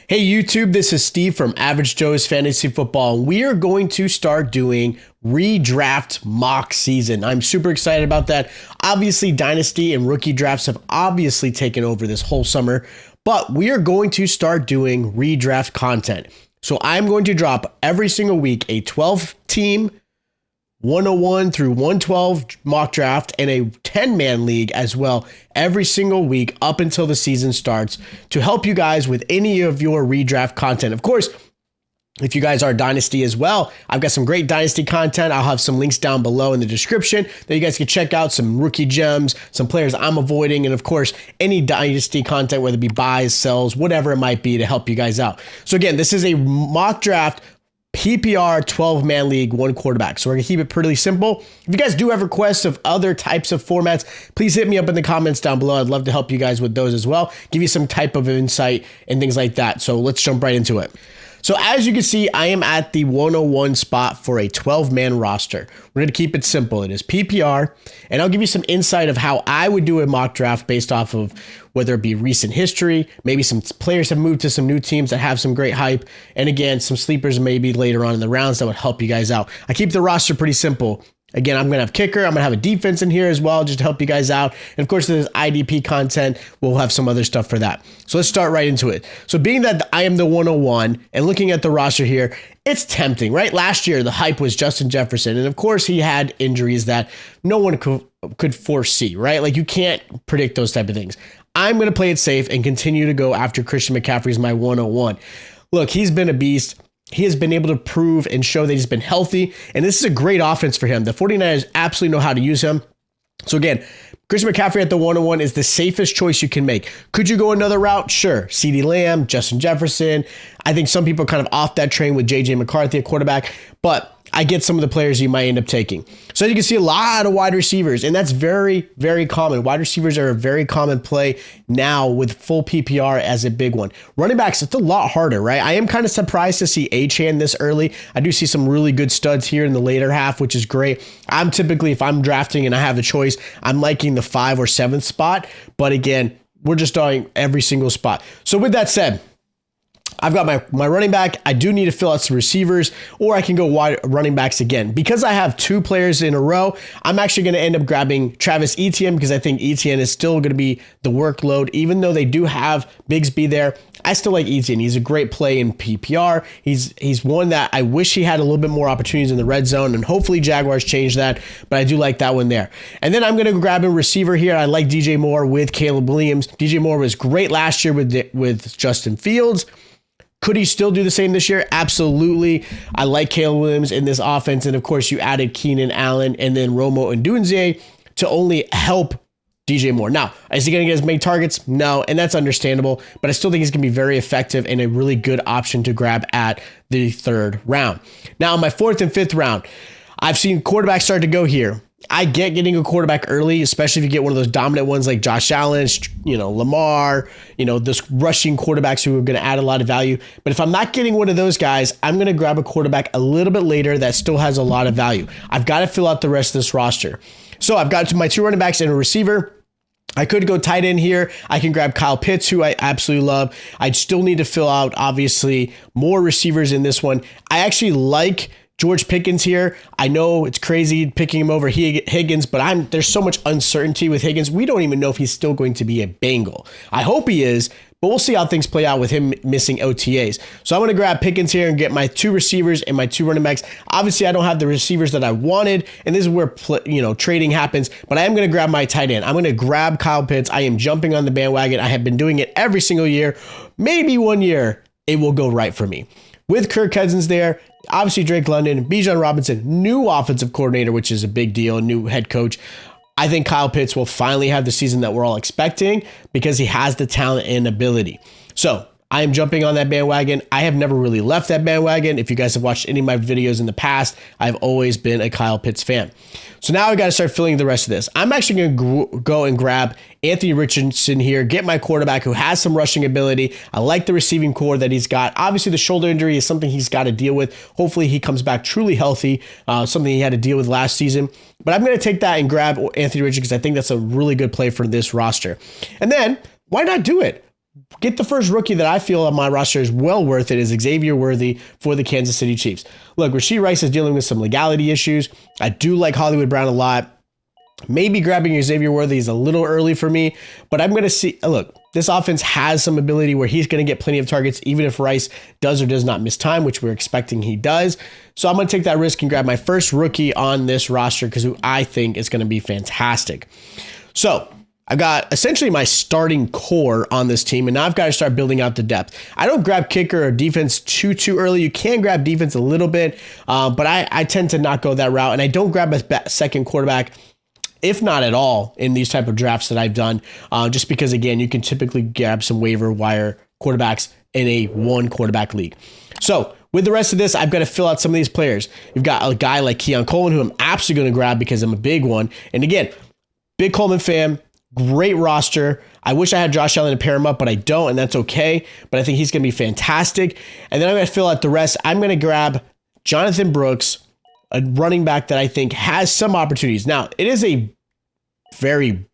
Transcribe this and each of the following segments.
Hey YouTube, this is Steve from Average Joe's Fantasy Football. We are going to start doing redraft mock season. I'm super excited about that. Obviously, Dynasty and rookie drafts have obviously taken over this whole summer, but we are going to start doing redraft content. So I'm going to drop every single week a 12-team 101 through 112 mock draft and a 10-man league as well every single week up until the season starts to help you guys with any of your redraft content. Of course, if you guys are Dynasty as well, I've got some great Dynasty content. I'll have some links down below in the description that you guys can check out, some rookie gems, some players I'm avoiding, and of course, any Dynasty content, whether it be buys, sells, whatever it might be to help you guys out. So again, this is a mock draft PPR 12-man league, one quarterback. So we're going to keep it pretty simple. If you guys do have requests of other types of formats, please hit me up in the comments down below. I'd love to help you guys with those as well, give you some type of insight and things like that. So let's jump right into it. So as you can see, I am at the 101 spot for a 12-man roster. We're going to keep it simple. It is PPR, and I'll give you some insight of how I would do a mock draft based off of whether it be recent history, maybe some players have moved to some new teams that have some great hype, and again, some sleepers maybe later on in the rounds that would help you guys out. I keep the roster pretty simple. Again, I'm going to have kicker. I'm going to have a defense in here as well just to help you guys out. And of course, there's IDP content. We'll have some other stuff for that. So let's start right into it. So being that I am the 101 and looking at the roster here, it's tempting, right? Last year, the hype was Justin Jefferson. And of course, he had injuries that no one could foresee, right? Like you can't predict those type of things. I'm going to play it safe and continue to go after Christian McCaffrey as my 101. Look, he's been a beast. He has been able to prove and show that he's been healthy, and this is a great offense for him. The 49ers absolutely know how to use him. So again, Christian McCaffrey at the 101 is the safest choice you can make. Could you go another route? Sure. CeeDee Lamb, Justin Jefferson. I think some people are kind of off that train with JJ McCarthy at quarterback, but I get some of the players you might end up taking. So you can see a lot of wide receivers, and that's very, very common. Wide receivers are a very common play now with full PPR as a big one. Running backs, it's a lot harder, right? I am kind of surprised to see Achane this early. I do see some really good studs here in the later half, which is great. I'm typically, if I'm drafting and I have a choice, I'm liking the 5th or 7th spot. But again, we're just doing every single spot. So with that said, I've got my running back. I do need to fill out some receivers, or I can go wide running backs again. Because I have 2 players in a row, I'm actually going to end up grabbing Travis Etienne because I think Etienne is still going to be the workload. Even though they do have Bigsby there, I still like Etienne. He's a great play in PPR. He's one that I wish he had a little bit more opportunities in the red zone, and hopefully Jaguars change that, but I do like that one there. And then I'm going to grab a receiver here. I like DJ Moore with Caleb Williams. DJ Moore was great last year with Justin Fields. Could he still do the same this year? Absolutely. I like Caleb Williams in this offense. And of course, you added Keenan Allen and then Romo and Dunze to only help DJ Moore. Now, is he going to get as many targets? No, and that's understandable. But I still think he's going to be very effective and a really good option to grab at the 3rd round. Now, in my 4th and 5th round, I've seen quarterbacks start to go here. I get getting a quarterback early, especially if you get one of those dominant ones like Josh Allen, Lamar, those rushing quarterbacks who are going to add a lot of value. But if I'm not getting one of those guys, I'm going to grab a quarterback a little bit later that still has a lot of value. I've got to fill out the rest of this roster. So I've got my 2 running backs and a receiver. I could go tight end here. I can grab Kyle Pitts, who I absolutely love. I still need to fill out, obviously, more receivers in this one. I actually like George Pickens here. I know it's crazy picking him over Higgins, but there's so much uncertainty with Higgins. We don't even know if he's still going to be a Bengal. I hope he is, but we'll see how things play out with him missing OTAs. So I'm going to grab Pickens here and get my 2 receivers and my 2 running backs. Obviously, I don't have the receivers that I wanted, and this is where trading happens, but I am going to grab my tight end. I'm going to grab Kyle Pitts. I am jumping on the bandwagon. I have been doing it every single year. Maybe one year it will go right for me. With Kirk Cousins there, obviously Drake London, Bijan Robinson, new offensive coordinator, which is a big deal, new head coach. I think Kyle Pitts will finally have the season that we're all expecting because he has the talent and ability. So I am jumping on that bandwagon. I have never really left that bandwagon. If you guys have watched any of my videos in the past, I've always been a Kyle Pitts fan. So now I got to start filling the rest of this. I'm actually going to go and grab Anthony Richardson here, get my quarterback who has some rushing ability. I like the receiving core that he's got. Obviously, the shoulder injury is something he's got to deal with. Hopefully, he comes back truly healthy, something he had to deal with last season. But I'm going to take that and grab Anthony Richardson because I think that's a really good play for this roster. And then, why not do it? get the first rookie that I feel on my roster is well worth it is Xavier Worthy for the Kansas City Chiefs. Look, Rashee Rice is dealing with some legality issues. I do like Hollywood Brown a lot. Maybe grabbing Xavier Worthy is a little early for me, but I'm going to see. Look, this offense has some ability where he's going to get plenty of targets, even if Rice does or does not miss time, which we're expecting he does. So I'm going to take that risk and grab my first rookie on this roster because I think is going to be fantastic. So I've got essentially my starting core on this team, and now I've got to start building out the depth. I don't grab kicker or defense too early. You can grab defense a little bit, but I tend to not go that route, and I don't grab a second quarterback, if not at all, in these type of drafts that I've done, just because, again, you can typically grab some waiver wire quarterbacks in a one quarterback league. So with the rest of this, I've got to fill out some of these players. You've got a guy like Keon Coleman, who I'm absolutely going to grab because I'm a big one. And again, big Coleman fan, great roster. I wish I had Josh Allen to pair him up, but I don't, and that's okay. But I think he's going to be fantastic. And then I'm going to fill out the rest. I'm going to grab Jonathan Brooks, a running back that I think has some opportunities. Now, it is a very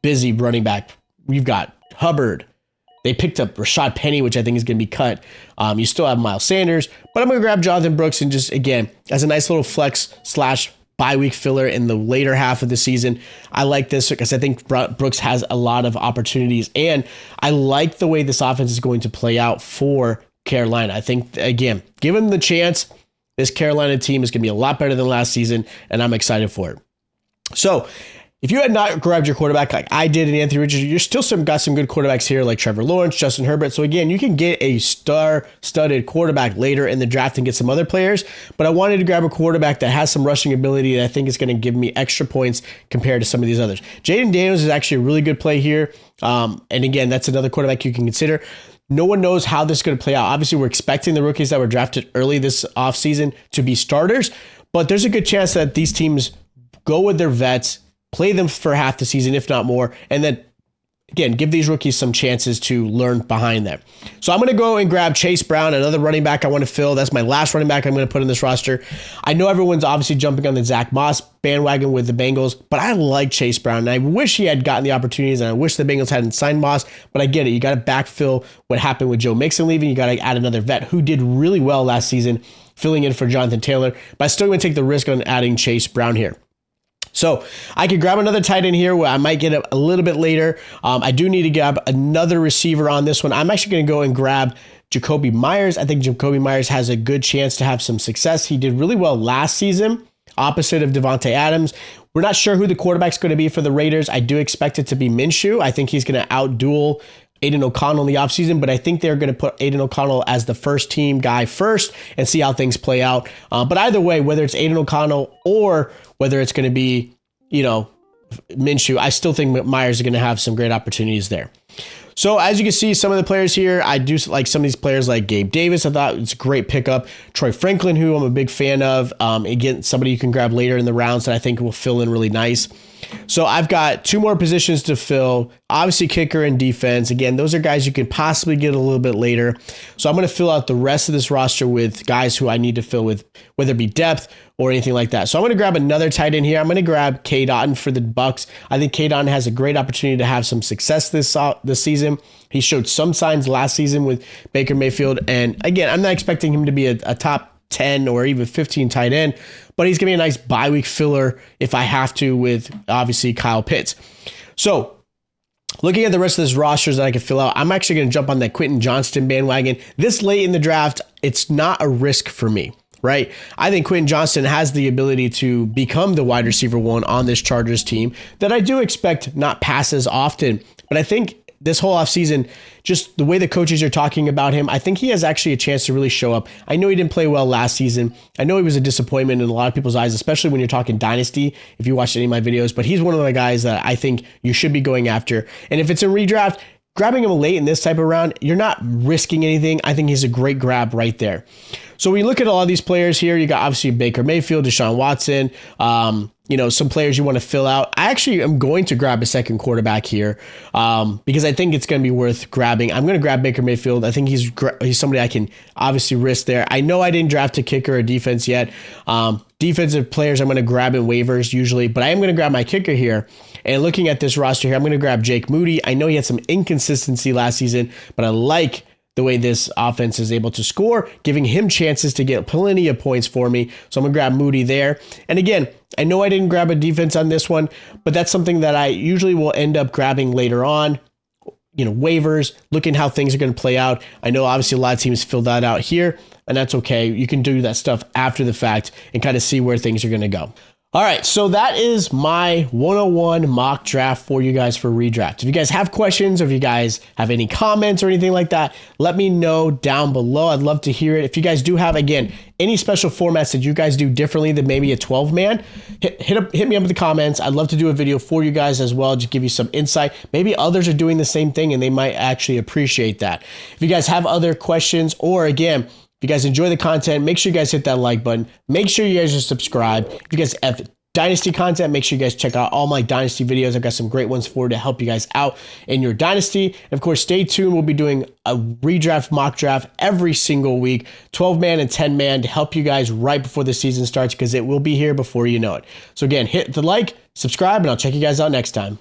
busy running back. We've got Hubbard. They picked up Rashad Penny, which I think is going to be cut. You still have Miles Sanders, but I'm going to grab Jonathan Brooks and just, again, as a nice little flex / bye-week filler in the later half of the season. I like this because I think Brooks has a lot of opportunities, and I like the way this offense is going to play out for Carolina. I think, again, given the chance, this Carolina team is going to be a lot better than last season, and I'm excited for it. So if you had not grabbed your quarterback like I did in Anthony Richardson, you're still got some good quarterbacks here like Trevor Lawrence, Justin Herbert. So again, you can get a star-studded quarterback later in the draft and get some other players. But I wanted to grab a quarterback that has some rushing ability that I think is going to give me extra points compared to some of these others. Jaden Daniels is actually a really good play here. And again, that's another quarterback you can consider. No one knows how this is going to play out. Obviously, we're expecting the rookies that were drafted early this offseason to be starters, but there's a good chance that these teams go with their vets, play them for half the season, if not more, and then, again, give these rookies some chances to learn behind them. So I'm going to go and grab Chase Brown, another running back I want to fill. That's my last running back I'm going to put in this roster. I know everyone's obviously jumping on the Zach Moss bandwagon with the Bengals, but I like Chase Brown, and I wish he had gotten the opportunities, and I wish the Bengals hadn't signed Moss, but I get it. You got to backfill what happened with Joe Mixon leaving. You got to add another vet who did really well last season, filling in for Jonathan Taylor, but I'm still going to take the risk on adding Chase Brown here. So I could grab another tight end here where I might get it a little bit later. I do need to grab another receiver on this one. I'm actually going to go and grab Jacoby Myers. I think Jacoby Myers has a good chance to have some success. He did really well last season, opposite of Devontae Adams. We're not sure who the quarterback's going to be for the Raiders. I do expect it to be Minshew. I think he's going to outduel Aiden O'Connell in the offseason, but I think they're going to put Aiden O'Connell as the first team guy first and see how things play out. But either way, whether it's Aiden O'Connell or whether it's going to be, Minshew, I still think Myers is going to have some great opportunities there. So as you can see, some of the players here, I do like some of these players like Gabe Davis. I thought it's a great pickup. Troy Franklin, who I'm a big fan of. Again, somebody you can grab later in the rounds that I think will fill in really nice. So I've got two more positions to fill. Obviously, kicker and defense. Again, those are guys you can possibly get a little bit later. So I'm going to fill out the rest of this roster with guys who I need to fill with, whether it be depth or anything like that. So I'm going to grab another tight end here. I'm going to grab Cade Otton for the Bucks. I think Cade Otton has a great opportunity to have some success this season. He showed some signs last season with Baker Mayfield. And again, I'm not expecting him to be a top 10 or even 15 tight end, but he's going to be a nice bye week filler if I have to with obviously Kyle Pitts. So looking at the rest of this rosters that I can fill out, I'm actually going to jump on that Quentin Johnston bandwagon. This late in the draft, it's not a risk for me, right? I think Quentin Johnston has the ability to become the wide receiver one on this Chargers team that I do expect not passes often, but I think this whole offseason, just the way the coaches are talking about him, I think he has actually a chance to really show up. I know he didn't play well last season. I know he was a disappointment in a lot of people's eyes, especially when you're talking dynasty, if you watched any of my videos, but he's one of the guys that I think you should be going after. And if it's in redraft, grabbing him late in this type of round, you're not risking anything. I think he's a great grab right there. So when you look at all of these players here, you got obviously Baker Mayfield, Deshaun Watson, some players you want to fill out. I actually am going to grab a second quarterback here because I think it's going to be worth grabbing. I'm going to grab Baker Mayfield. I think he's somebody I can obviously risk there. I know I didn't draft a kicker or defense yet. Defensive players I'm going to grab in waivers usually, but I am going to grab my kicker here. And looking at this roster here, I'm going to grab Jake Moody. I know he had some inconsistency last season, but I like the way this offense is able to score, giving him chances to get plenty of points for me. So I'm going to grab Moody there. And again, I know I didn't grab a defense on this one, but that's something that I usually will end up grabbing later on. Waivers, looking how things are going to play out. I know obviously a lot of teams fill that out here, and that's okay. You can do that stuff after the fact and kind of see where things are going to go. All right, so that is my 101 mock draft for you guys for Redraft. If you guys have questions or if you guys have any comments or anything like that, let me know down below. I'd love to hear it. If you guys do have, again, any special formats that you guys do differently than maybe a 12-man, hit me up in the comments. I'd love to do a video for you guys as well, just give you some insight. Maybe others are doing the same thing and they might actually appreciate that. If you guys have other questions or, again, if you guys enjoy the content, make sure you guys hit that like button. Make sure you guys are subscribed. If you guys have Dynasty content, make sure you guys check out all my Dynasty videos. I've got some great ones for you to help you guys out in your Dynasty. And of course, stay tuned. We'll be doing a redraft mock draft every single week, 12-man and 10-man, to help you guys right before the season starts because it will be here before you know it. So again, hit the like, subscribe, and I'll check you guys out next time.